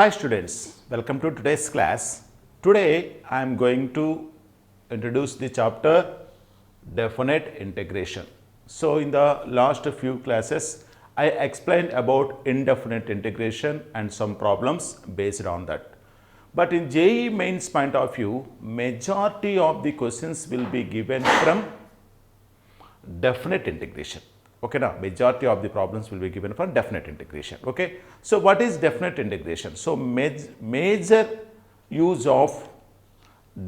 Hi students, welcome to today's class. Today I am going to introduce the chapter definite integration. So in the last few classes I explained about indefinite integration and some problems based on that. But in JEE mains point of view, majority of the questions will be given from definite integration. Okay, now majority of the problems will be given for definite integration. Okay, so what is definite integration? So major use of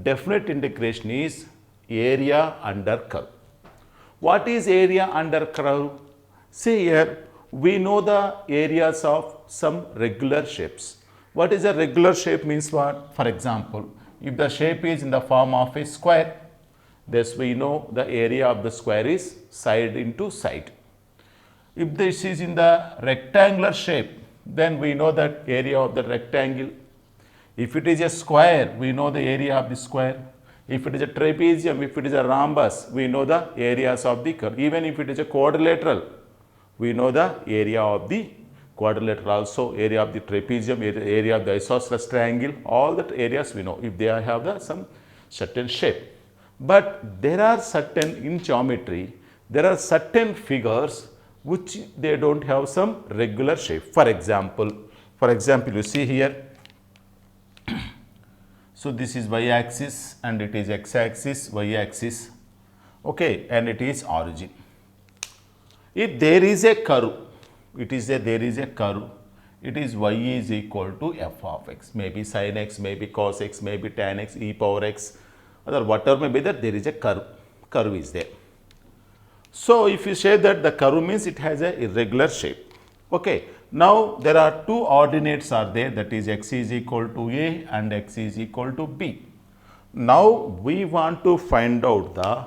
definite integration is area under curve. What is area under curve? See here, we know the areas of some regular shapes. What is a regular shape means what? For example, if the shape is in the form of a square, thus we know the area of the square is side into side. If this is in the rectangular shape, then we know that area of the rectangle. If it is a square, we know the area of the square. If it is a trapezium, if it is a rhombus, we know the areas of the curve. Even if it is a quadrilateral, we know the area of the quadrilateral also, area of the trapezium, area of the isosceles triangle, all that areas we know if they have some certain shape. But there are certain, in geometry, there are certain figures which they don't have some regular shape. For example, you see here, so this is y axis and it is x axis, y axis, okay, and it is origin. If there is a curve, there is a curve, it is y is equal to f of x, maybe sin x, maybe cos x, maybe tan x, e power x, or whatever may be that there is a curve is there. So if you say that the curve means it has a irregular shape. Okay. Now there are two ordinates are there, that is x is equal to a and x is equal to b. Now we want to find out the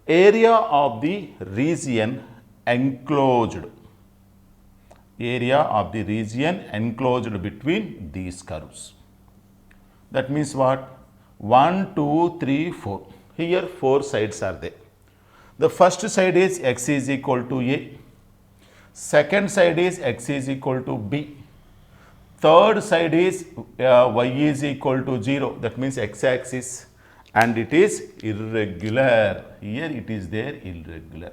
area of the region enclosed. Area of the region enclosed between these curves. That means what? 1, 2, 3, 4. Here 4 sides are there. The first side is x is equal to a, second side is x is equal to b, third side is y is equal to 0, that means x axis, and it is irregular. Here it is there irregular.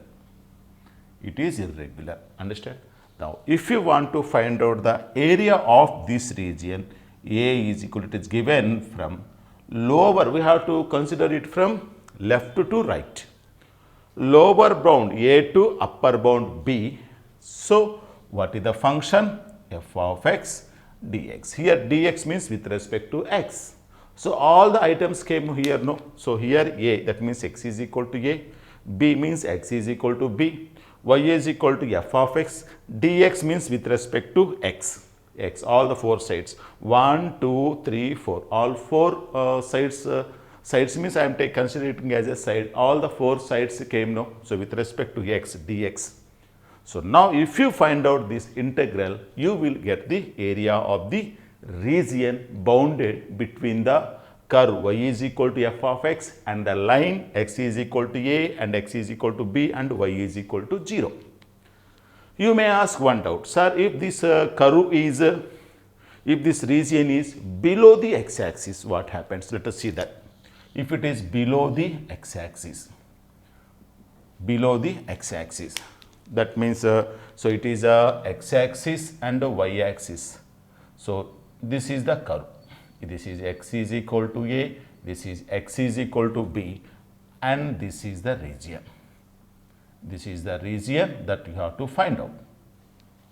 It is irregular. Understand? Now, if you want to find out the area of this region, A is equal to, it is given from lower, we have to consider it from left to right. Lower bound a to upper bound b. So, what is the function? F of x dx. Here dx means with respect to x. So, all the items came here, no. So, here a, that means x is equal to a, b means x is equal to b, y is equal to f of x, dx means with respect to x, all the 4 sides, 1, 2, 3, 4, all 4 sides means I am considering as a side, all the 4 sides came now. So, with respect to x dx. So, now if you find out this integral, you will get the area of the region bounded between the curve y is equal to f of x and the line x is equal to a and x is equal to b and y is equal to 0. You may ask one doubt, sir, if this curve is, if this region is below the x axis, what happens? Let us see that. If it is below the x axis, that means, so it is a x axis and a y axis. So, this is the curve. This is x is equal to a, this is x is equal to b, and this is the region. This is the region that you have to find out.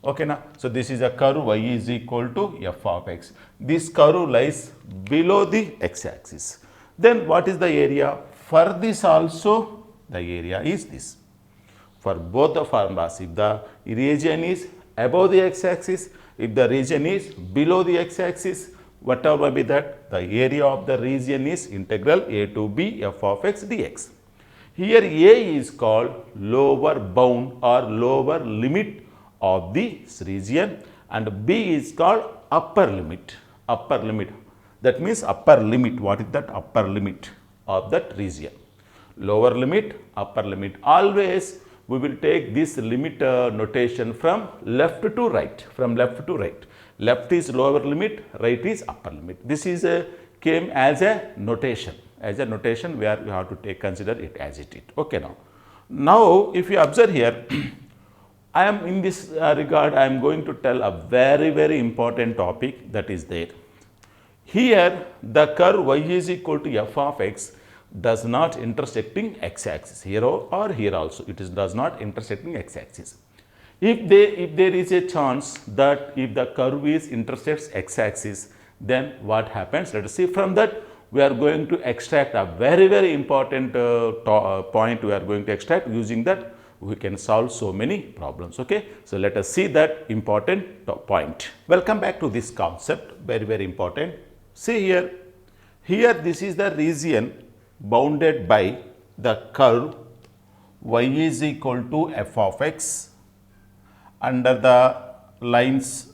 Okay, now, so this is a curve y is equal to f of x. This curve lies below the x axis. Then what is the area? For this also, the area is this. For both the formulas, if the region is above the x axis, if the region is below the x axis, whatever may be that, the area of the region is integral a to b f of x dx. Here a is called lower bound or lower limit of this region and b is called upper limit. That means upper limit. What is that? Upper limit of that region. Lower limit, upper limit. Always we will take this limit notation from left to right, Left is lower limit, right is upper limit. This is came as a notation, where you have to consider it as it is. Okay, now if you observe here, I am in this regard, I am going to tell a very important topic that is there. Here the curve y is equal to f of x does not intersecting x-axis, here or here also it does not intersecting x-axis. If there is a chance that if the curve is intersects x-axis, then what happens? Let us see. From that we are going to extract a very important point we are going to extract. Using that we can solve so many problems. Okay, so let us see that important point. Welcome back to this concept, very important. See here this is the region bounded by the curve y is equal to f of x under the lines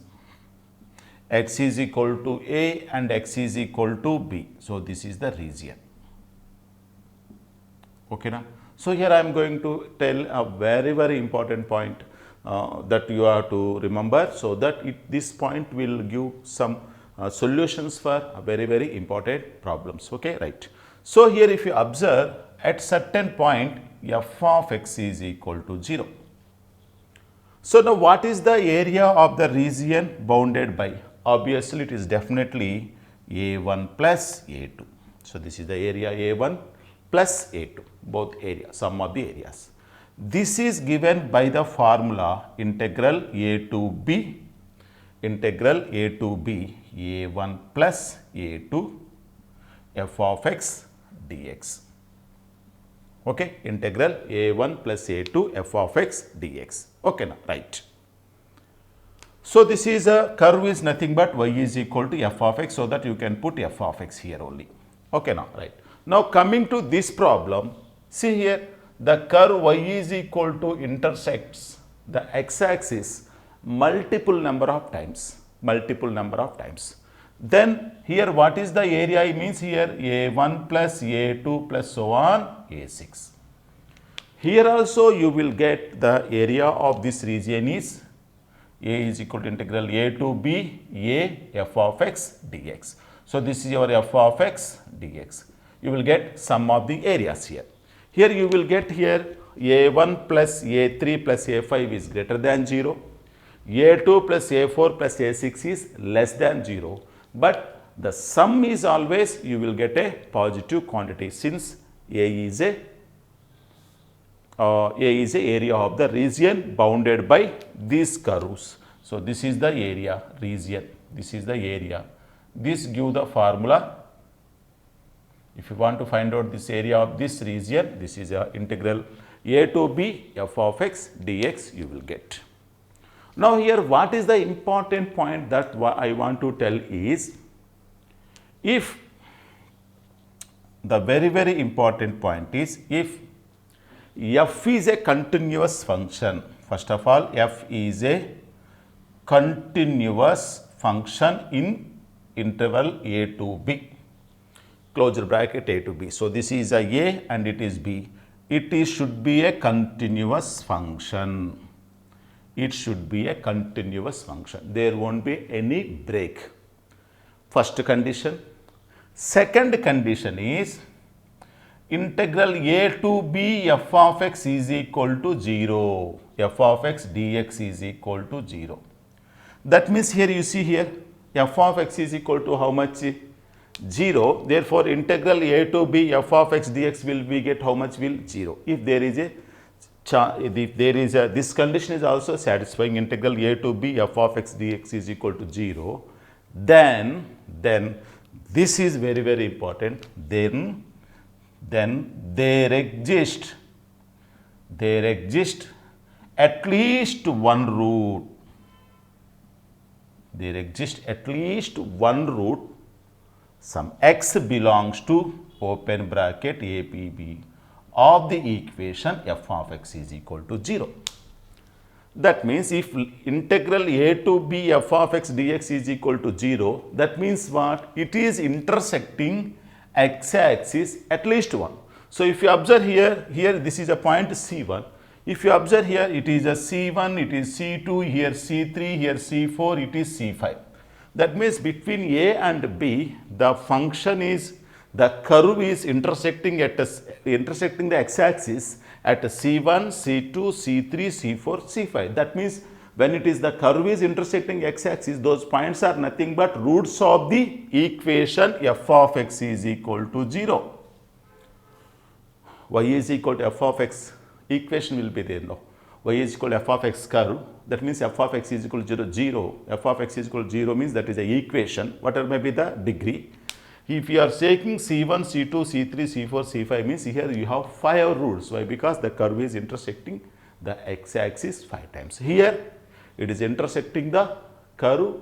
x is equal to a and x is equal to b. So this is the region. Okay, now. So here I am going to tell a very important point that you have to remember, so that this point will give some solutions for very important problems. Okay, right. So here if you observe, at certain point f of x is equal to 0. So now what is the area of the region bounded by? Obviously it is definitely a1 plus a2. So this is the area a1 plus a2, both area, sum of the areas. This is given by the formula integral a to b a1 plus a2 f of x dx. Okay, integral a1 plus a2 f of x dx. Okay, now right. So this is a curve is nothing but y is equal to f of x, so that you can put f of x here only. Okay, now right. Now coming to this problem, see here the curve y is equal to intersects the x-axis multiple number of times. Then here what is the area? It means here a1 plus a2 plus so on a6. Here also you will get the area of this region is a is equal to integral a to b a f of x dx. So this is your f of x dx. You will get sum of the areas here. Here you will get here a1 plus a3 plus a5 is greater than 0. a2 plus a4 plus a6 is less than 0. But the sum is always you will get a positive quantity, since a is a area of the region bounded by these curves. So this is the area region. This is the area. This give the formula. If you want to find out this area of this region, this is a integral a to b f of x dx you will get. Now here what is the important point that I want to tell is, if the very important point is, if f is a continuous function, first of all f is a continuous function in interval a to b, closure bracket a to b. So this is a and it is b. It should be a continuous function. It should be a continuous function. There won't be any break. First condition. Second condition is integral a to b f of x is equal to 0. F of x dx is equal to 0. That means here you see here f of x is equal to how much? 0. Therefore, integral a to b f of x dx will be get how much will 0. If there is a this condition is also satisfying, integral a to b f of x dx is equal to 0, then this is very important. Then there exists at least one root. There exists at least one root, some x belongs to open bracket a b b of the equation f of x is equal to 0. That means if integral a to b f of x dx is equal to 0, that means what? It is intersecting x axis at least one. So if you observe here this is a point C1. If you observe here, it is a C1, it is C2, here C3, here C4, it is C5. That means between A and B, the function is, the curve is intersecting the x-axis at C1, C2, C3, C4, C5. That means when it is the curve is intersecting x-axis, those points are nothing but roots of the equation f of x is equal to 0. Y is equal to f of x, equation will be there now. Y is equal to f of x curve, that means f of x is equal to 0, 0. F of x is equal to 0 means that is the equation, whatever may be the degree. If you are taking C1, C2, C3, C4, C5 means here you have 5 roots. Why? Because the curve is intersecting the x-axis 5 times. Here it is intersecting the curve,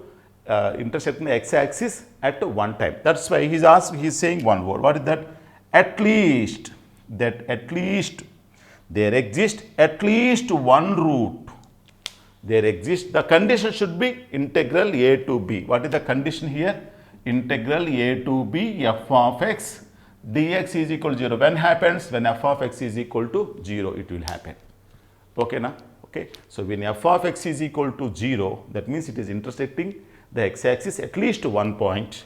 intersecting the x-axis at one time. That's why he is saying one word. What is that? At least there exists at least one root. There exists, the condition should be integral a to b. What is the condition here? Integral a to b f of x dx is equal to 0. When happens? When f of x is equal to 0, it will happen. Okay, na? Okay. So when f of x is equal to 0, that means it is intersecting the x-axis at least one point.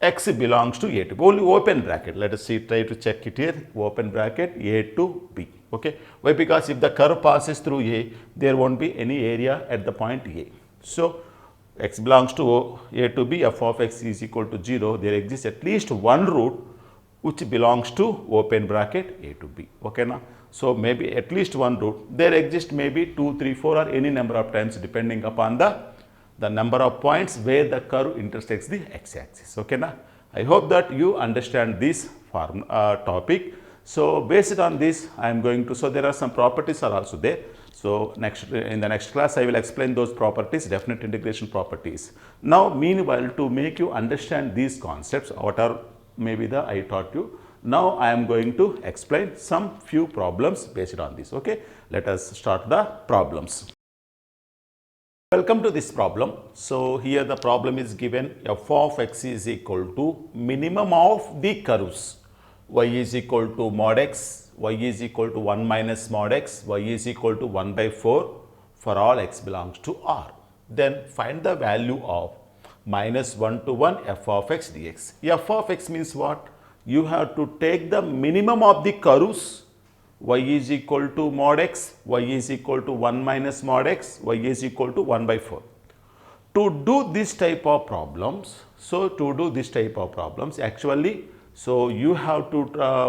X belongs to a to b. Only open bracket. Let us see, try to check it here. Open bracket a to b. Okay. Why? Because if the curve passes through a, there won't be any area at the point a. So x belongs to a to b, f of x is equal to 0. There exists at least one root which belongs to open bracket a to b. Okay, na? So maybe at least one root. There exists maybe 2, 3, 4 or any number of times depending upon the number of points where the curve intersects the x-axis. Okay, na? I hope that you understand this topic. So based on this, I am going to, so there are some properties are also there. So in the next class, I will explain those properties, definite integration properties. Now, meanwhile, to make you understand these concepts, what are maybe I taught you, now I am going to explain some few problems based on this. Okay, let us start the problems. Welcome to this problem. So here the problem is given, f of x is equal to minimum of the curves. Y is equal to mod x, y is equal to 1 minus mod x, y is equal to 1 by 4 for all x belongs to R. Then find the value of minus 1 to 1 f of x dx. F of x means what? You have to take the minimum of the curves. Y is equal to mod x, y is equal to 1 minus mod x, y is equal to 1 by 4. To do this type of problems, actually, so you have to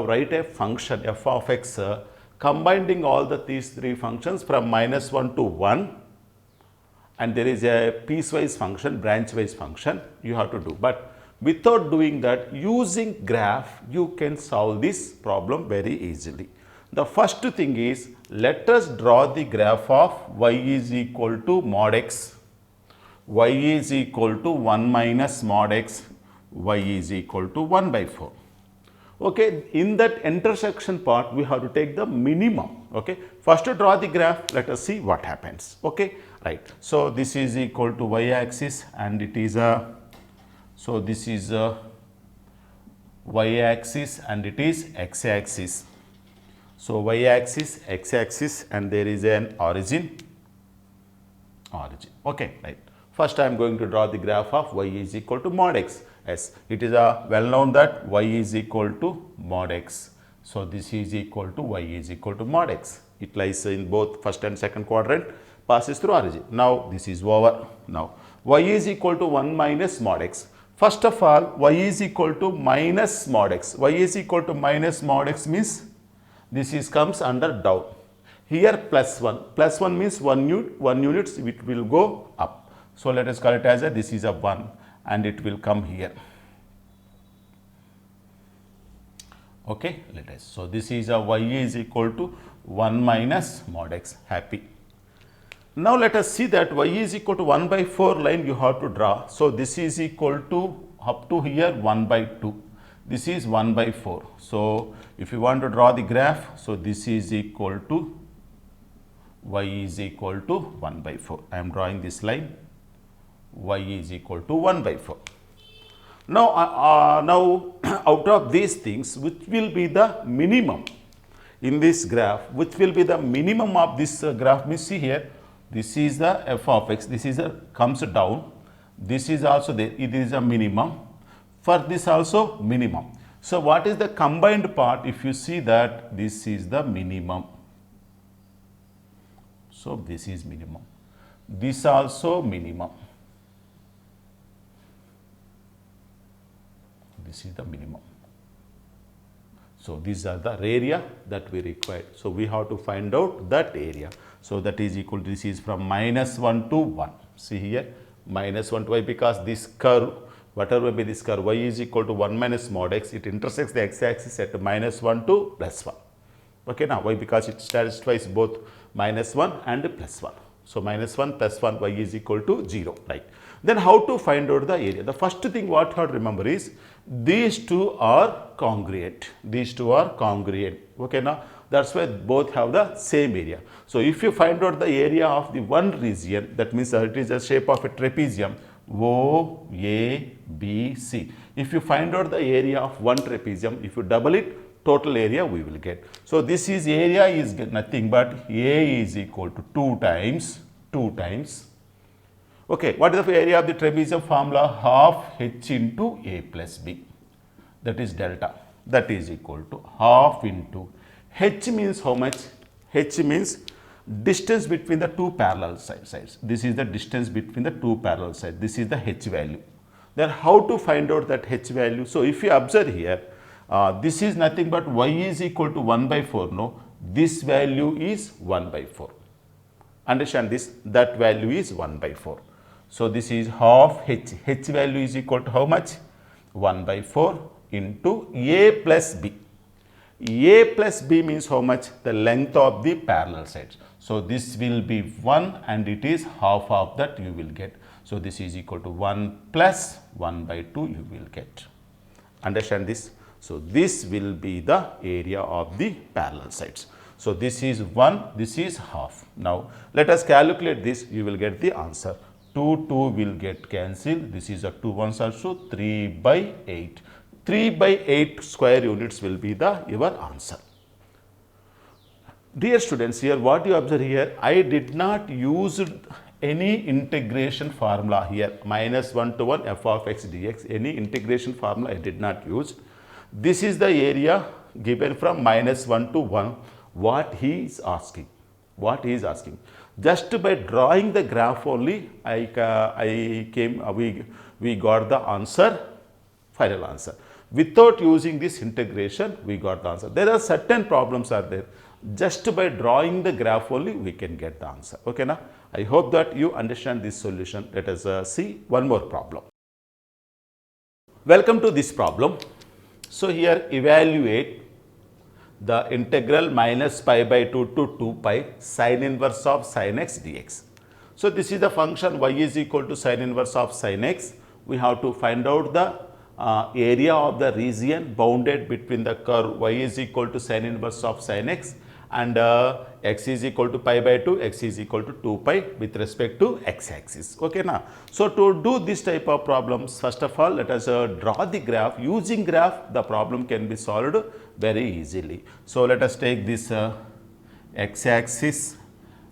write a function f of x combining all these three functions from minus 1 to 1, and there is a piecewise function, branch-wise function you have to do. But without doing that, using graph, you can solve this problem very easily. The first thing is, let us draw the graph of y is equal to mod x, y is equal to 1 minus mod x, y is equal to 1 by 4. Okay, in that intersection part, we have to take the minimum. Okay, first to draw the graph, let us see what happens. Okay, right. So this is equal to y axis and it is a, so this is a y axis and it is x axis. So y axis, x axis, and there is an origin. Okay, right. First I am going to draw the graph of y is equal to mod x. Yes, it is a well known that y is equal to mod x. So this is equal to y is equal to mod x. It lies in both first and second quadrant, passes through origin. Now this is over. Now y is equal to 1 minus mod x. First of all, y is equal to minus mod x. Y is equal to minus mod x means this is comes under down. Here plus 1. Plus 1 means 1 unit, it will go up. So let us call it as a, this is a 1 and it will come here. Okay, let us. So this is a y is equal to 1 minus mod x. Happy. Now let us see that y is equal to 1 by 4 line you have to draw. So this is equal to up to here 1 by 2. This is 1 by 4. So if you want to draw the graph, so this is equal to y is equal to 1 by 4. I am drawing this line. Y is equal to 1 by 4. Now, now out of these things, which will be the minimum? in this graph, which will be the minimum of this graph. We see here, this is the f of x, this is a comes down, this is also there, it is a minimum, for this also minimum. So what is the combined part? If you see that this is the minimum, so this is minimum, this also minimum, this is the minimum. So these are the area that we require. So we have to find out that area. So that is equal to, this is from -1 to 1. See here, -1 to y, because this curve, whatever may be this curve, y is equal to 1 minus mod x, it intersects the x-axis at -1 to +1. Okay, now why? Because it satisfies both -1 and +1. So -1 plus 1, y is equal to 0, right? Then how to find out the area? The first thing what you have to remember is these two are congruent. These two are congruent. Okay, now that's why both have the same area. So if you find out the area of the one region, that means it is the shape of a trapezium, O, A, B, C. If you find out the area of one trapezium, if you double it, total area we will get. So this is area is nothing but A is equal to 2 times. Okay, what is the area of the trapezium formula? Half h into a plus b, that is delta, that is equal to half into h means how much? H means distance between the two parallel sides. This is the distance between the two parallel sides. This is the h value. Then how to find out that h value? So if you observe here, this is nothing but y is equal to 1 by 4. No, this value is 1 by 4. Understand this? That value is 1 by 4. So this is half h. H value is equal to how much? 1 by 4 into a plus b. A plus b means how much? The length of the parallel sides. So this will be 1 and it is half of that you will get. So this is equal to 1 plus 1 by 2 you will get. Understand this? So this will be the area of the parallel sides. So this is 1, this is half. Now let us calculate this, you will get the answer. 2 will get cancelled. This is a 2 ones also, 3 by 8. 3 by 8 square units will be the your answer. Dear students, here what you observe here, I did not use any integration formula here, -1 to 1 f of x dx, any integration formula I did not use. This is the area given from -1 to 1, what he is asking. Just by drawing the graph only, we got the answer, final answer. Without using this integration, we got the answer. There are certain problems are there. Just by drawing the graph only, we can get the answer. Okay, now I hope that you understand this solution. Let us see one more problem. Welcome to this problem. So here evaluate the integral minus pi by 2 to 2 pi sin inverse of sin x dx. So this is the function y is equal to sin inverse of sin x. We have to find out the area of the region bounded between the curve y is equal to sin inverse of sin x and x is equal to pi by 2, x is equal to 2 pi with respect to x axis. Okay, now so to do this type of problems, first of all let us draw the graph. Using graph the problem can be solved very easily. So let us take this x axis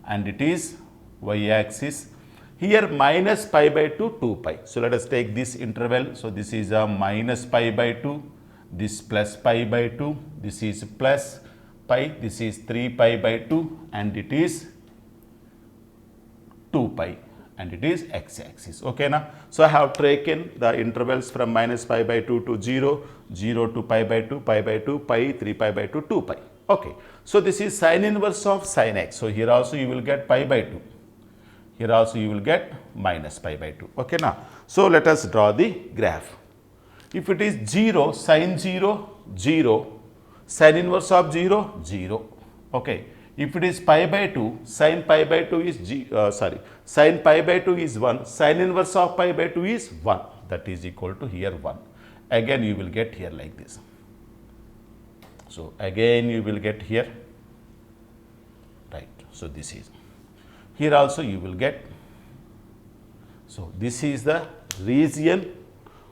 and it is y axis. Here minus pi by 2, 2 pi. So let us take this interval. So this is a minus pi by 2, this plus pi by 2, this is plus pi, this is 3 pi by 2 and it is 2 pi and it is x axis. Okay, now so I have taken the intervals from minus pi by 2 to 0, 0 to pi by 2, pi by 2, pi, 3 pi by 2, 2 pi. Okay, so this is sin inverse of sin x. So here also you will get pi by 2. Here also you will get minus pi by 2. Okay, now so let us draw the graph. If it is 0, sin 0, 0, sin inverse of 0, 0. Okay. If it is pi by 2, sin pi by 2 is sin pi by 2 is 1, sin inverse of pi by 2 is 1, that is equal to here 1. Again you will get here like this. So again you will get here, right. So this is, here also you will get, so this is the region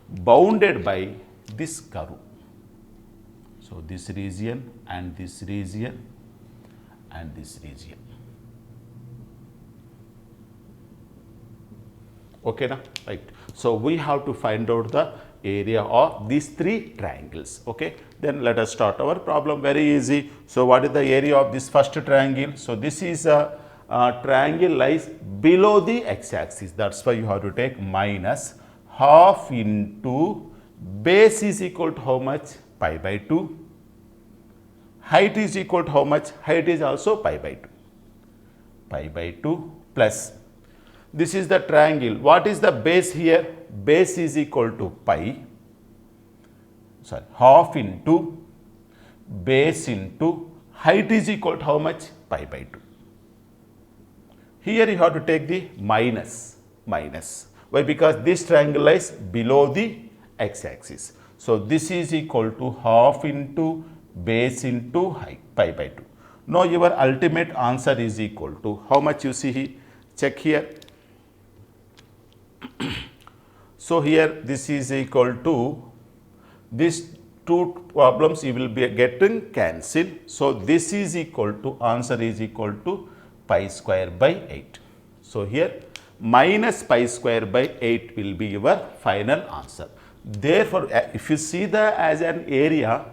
bounded by this curve. So this region and this region and this region. Okay na? Right. So we have to find out the area of these three triangles. Okay. Then let us start our problem. Very easy. So what is the area of this first triangle? So this is a triangle lies below the x-axis. That's why you have to take minus half into base is equal to how much? Pi by 2. Height is equal to how much? Height is also pi by 2. Pi by 2 plus. This is the triangle. What is the base here? Base is equal to pi. Sorry, half into base into height is equal to how much? Pi by 2. Here you have to take the minus. Why? Because this triangle lies below the x-axis. So this is equal to half into base into height, pi by 2. Now your ultimate answer is equal to how much you see here? Check here. So here this is equal to, these two problems you will be getting cancelled. So this is equal to, answer is equal to pi square by 8. So here minus pi square by 8 will be your final answer. Therefore, if you see the as an area,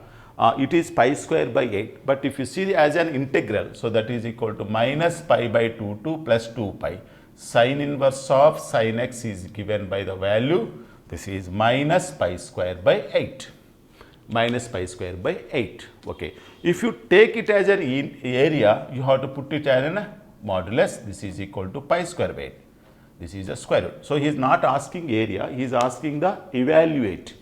it is pi square by 8, but if you see as an integral, so that is equal to minus pi by 2 to plus 2 pi. Sin inverse of sin x is given by the value, this is minus pi square by 8. Minus pi square by 8. Okay. If you take it as an area, you have to put it as a modulus. This is equal to pi square by 8. This is a square root. So he is not asking area, he is asking the evaluate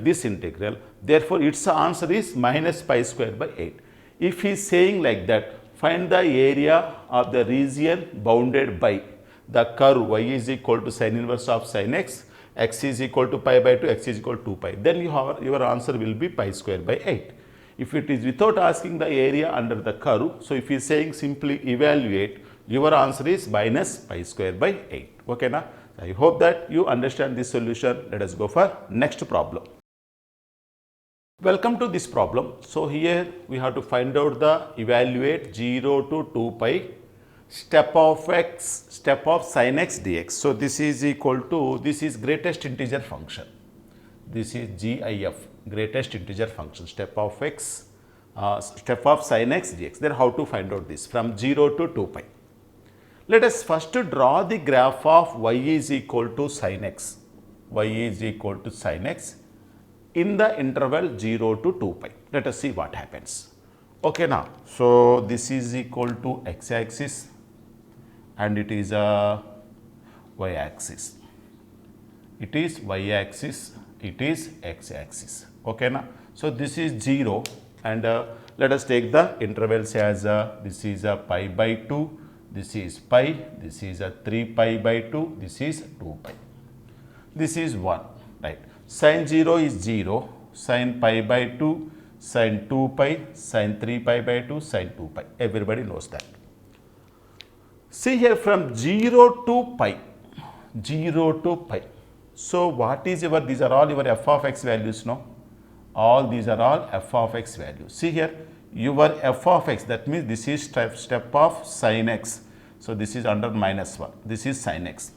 this integral. Therefore, its answer is minus pi square by 8. If he is saying like that, find the area of the region bounded by the curve y is equal to sin inverse of sin x, x is equal to pi by 2, x is equal to 2 pi. Then your answer will be pi square by 8. If it is without asking the area under the curve, so if he is saying simply evaluate, your answer is minus pi square by 8. Okay na? I hope that you understand this solution. Let us go for next problem. Welcome to this problem. So here we have to find out the evaluate 0 to 2 pi step of sin x dx. So this is equal to, this is greatest integer function. This is GIF, greatest integer function, step of sin x dx. Then how to find out this from 0 to 2 pi. Let us first draw the graph of y is equal to sin x. Y is equal to sin x in the interval 0 to 2 pi. Let us see what happens. Okay now, so this is equal to x-axis and it is a y-axis. It is y-axis, it is x-axis. Okay now, so this is 0 and let us take the intervals as this is a pi by 2, this is pi, this is a 3 pi by 2, this is 2 pi. This is 1, right. Sin 0 is 0, sin pi by 2, sin 2 pi, sin 3 pi by 2, sin 2 pi. Everybody knows that. See here from 0 to pi, 0 to pi. So what is your, these are all your f of x values now. All these are all f of x values. See here, your f of x, that means this is step of sin x. So this is under minus 1. This is sin x.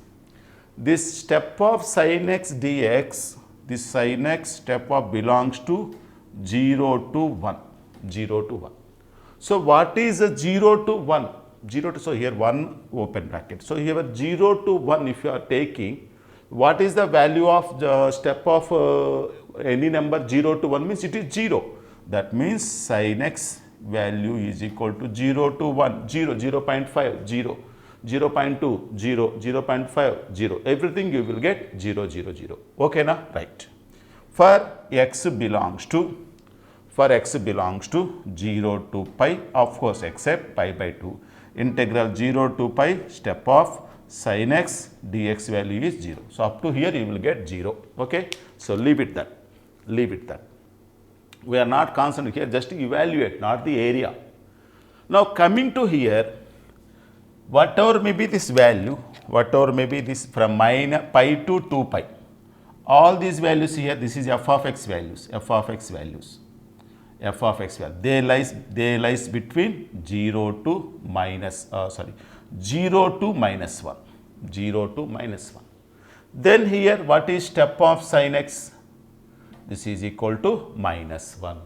This step of sin x dx, this sin x step of belongs to 0 to 1. 0 to 1. So what is a 0 to 1? 0 to, so here 1 open bracket. So here 0 to 1 if you are taking, what is the value of the step of any number 0 to 1 means it is 0. That means sin x value is equal to 0 to 1, 0, 0 0.5, 0, 0 0.2, 0, 0 0.5, 0. Everything you will get 0, 0, 0. Okay na? Right. For x belongs to 0 to pi, of course except pi by 2. Integral 0 to pi step of sin x dx value is 0. So up to here you will get 0. Okay. So leave it that. Leave it that. We are not concerned here, just to evaluate, not the area. Now coming to here, whatever may be this value, whatever may be this from pi to 2 pi, all these values here, this is f of x values, f of x values. f of x value. They lies between 0 to minus, 0 to minus 1. 0 to minus 1. Then here what is step of sin x? This is equal to minus 1.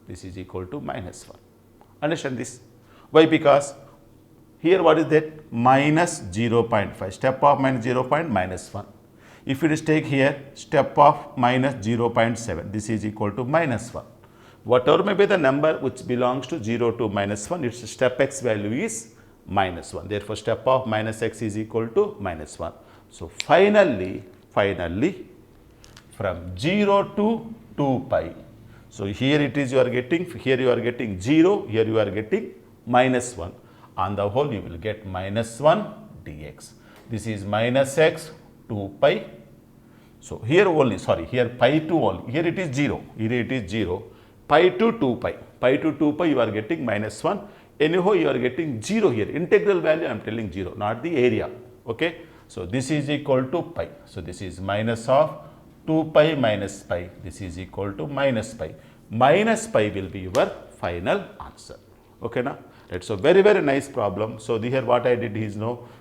This is equal to minus 1. Understand this? Why? Because here what is that? Minus 0.5. Step of minus 0. Minus 1. If it is take here step of minus 0.7, this is equal to minus 1. Whatever may be the number which belongs to 0 to minus 1, its step x value is minus 1. Therefore, step of minus x is equal to minus 1. So, finally from 0 to 2 pi. So, here it is you are getting, here you are getting 0, here you are getting minus 1. On the whole, you will get minus 1 dx. This is minus x 2 pi. So, here only, here pi to only, here it is 0, here it is 0, pi to 2 pi, pi to 2 pi you are getting minus 1, anyhow you are getting 0 here, integral value I am telling 0, not the area, okay. So, this is equal to pi, so this is minus of 2 pi minus pi, this is equal to minus pi will be your final answer, okay na. Right, so very nice problem. So, here what I did is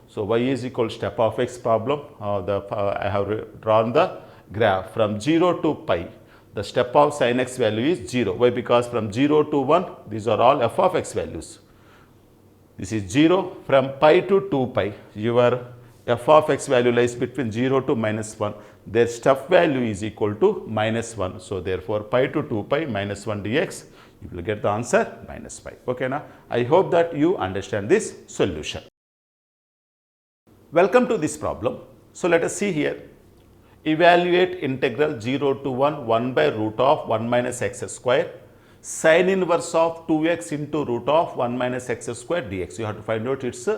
so y is equal to step of x problem. I have drawn the graph from 0 to pi. The step of sin x value is 0. Why? Because from 0 to 1, these are all f of x values. This is 0. From pi to 2 pi, your f of x value lies between 0 to minus 1. Their step value is equal to minus 1. So, therefore, pi to 2 pi minus 1 dx. You will get the answer minus pi. Okay, now I hope that you understand this solution. Welcome to this problem. So, let us see here. Evaluate integral 0 to 1 by root of 1 minus x square sin inverse of 2x into root of 1 minus x square dx. You have to find out its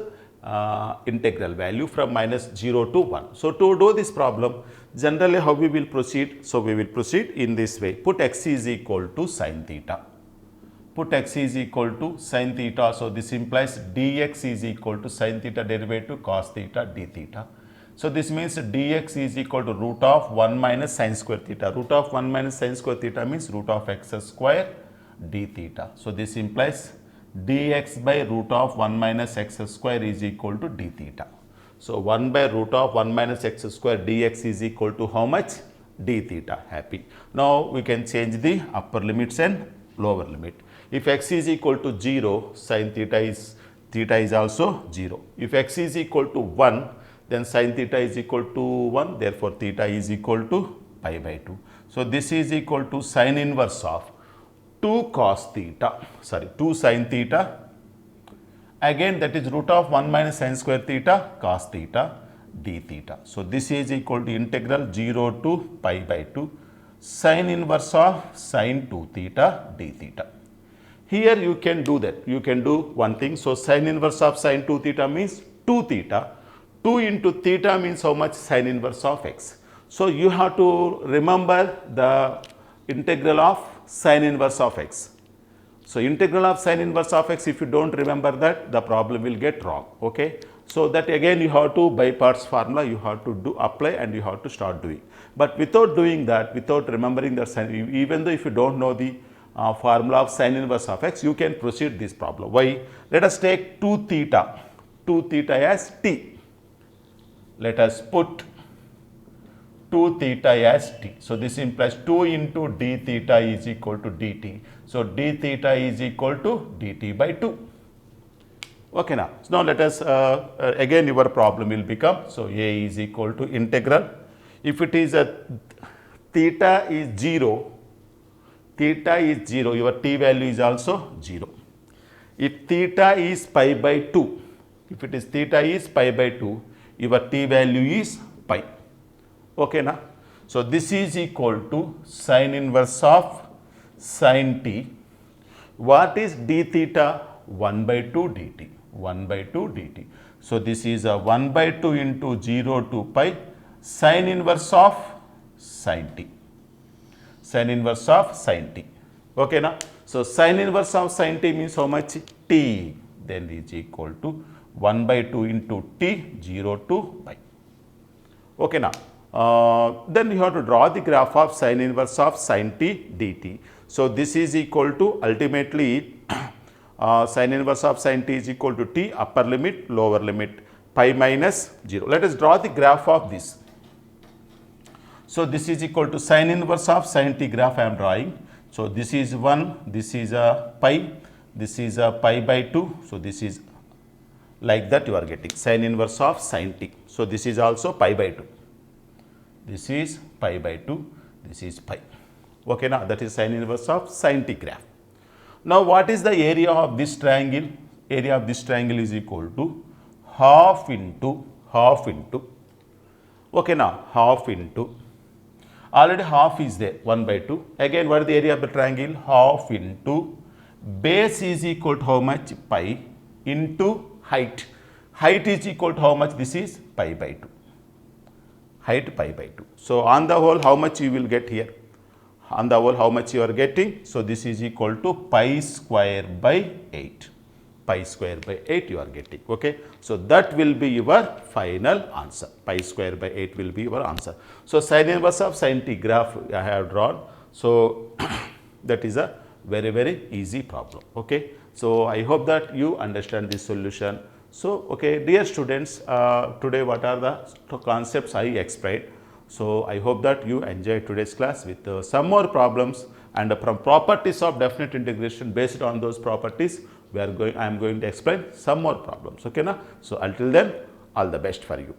integral value from minus 0 to 1. So, to do this problem, generally how we will proceed? So, we will proceed in this way. Put x is equal to sin theta. Put x is equal to sin theta. So, this implies dx is equal to sin theta derivative cos theta d theta. So, this means dx is equal to root of 1 minus sin square theta. Root of 1 minus sin square theta means root of x square d theta. So, this implies dx by root of 1 minus x square is equal to d theta. So, 1 by root of 1 minus x square dx is equal to how much? D theta. Happy. Now, we can change the upper limits and lower limit. If x is equal to 0, sin theta is also 0. If x is equal to 1, then sin theta is equal to 1. Therefore, theta is equal to pi by 2. So, this is equal to sin inverse of 2 cos theta, 2 sin theta. Again, that is root of 1 minus sin square theta cos theta d theta. So, this is equal to integral 0 to pi by 2 sin inverse of sin 2 theta d theta. Here you can do that. You can do one thing. So, sin inverse of sin 2 theta means 2 theta. 2 into theta means how much? Sin inverse of x. So, you have to remember the integral of sin inverse of x. So, integral of sin inverse of x, if you do not remember that, the problem will get wrong. Okay. So, that again you have to by parts formula, you have to apply and you have to start doing. But without doing that, without remembering the sin, even though if you do not know the formula of sin inverse of x, you can proceed this problem. Why? Let us take 2 theta as t. Let us put 2 theta as t. So, this implies 2 into d theta is equal to dt. So, d theta is equal to dt by 2. Okay, now. So, now let us again your problem will become, so a is equal to integral. If it is a theta is 0, your t value is also 0. If theta is pi by 2, if it is theta is pi by 2, your t value is pi. Okay, na? So, this is equal to sin inverse of sin t. What is d theta? 1 by 2 dt. 1 by 2 dt. So, this is a 1 by 2 into 0 to pi sin inverse of sin t. Sin inverse of sin t. Okay, na? So, sin inverse of sin t means how much? T. Then is equal to 1 by 2 into t 0 to pi. Okay, now then you have to draw the graph of sin inverse of sin t dt. So, this is equal to ultimately sin inverse of sin t is equal to t upper limit lower limit pi minus 0. Let us draw the graph of this. So, this is equal to sin inverse of sin t graph I am drawing. So, this is 1, this is a pi, this is a pi by 2. So, this is like that you are getting sin inverse of sin t. So, this is also pi by 2. This is pi by 2, this is pi. Okay, now that is sin inverse of sin t graph. Now, what is the area of this triangle? Area of this triangle is equal to half into, okay, now half into, already half is there 1 by 2. Again, what is the area of the triangle? Half into base is equal to how much? Pi into height. Height is equal to how much? This is pi by 2. Height pi by 2. So, on the whole how much you will get here? On the whole how much you are getting? So, this is equal to pi square by 8. Pi square by 8 you are getting. Okay. So, that will be your final answer. Pi square by 8 will be your answer. So, sin inverse of sin t graph I have drawn. So, that is a very easy problem. Okay. So, I hope that you understand this solution. So, okay, dear students, today what are the concepts I explained. So, I hope that you enjoyed today's class with some more problems, and from properties of definite integration, based on those properties I am going to explain some more problems. Okay, na? So, until then, all the best for you.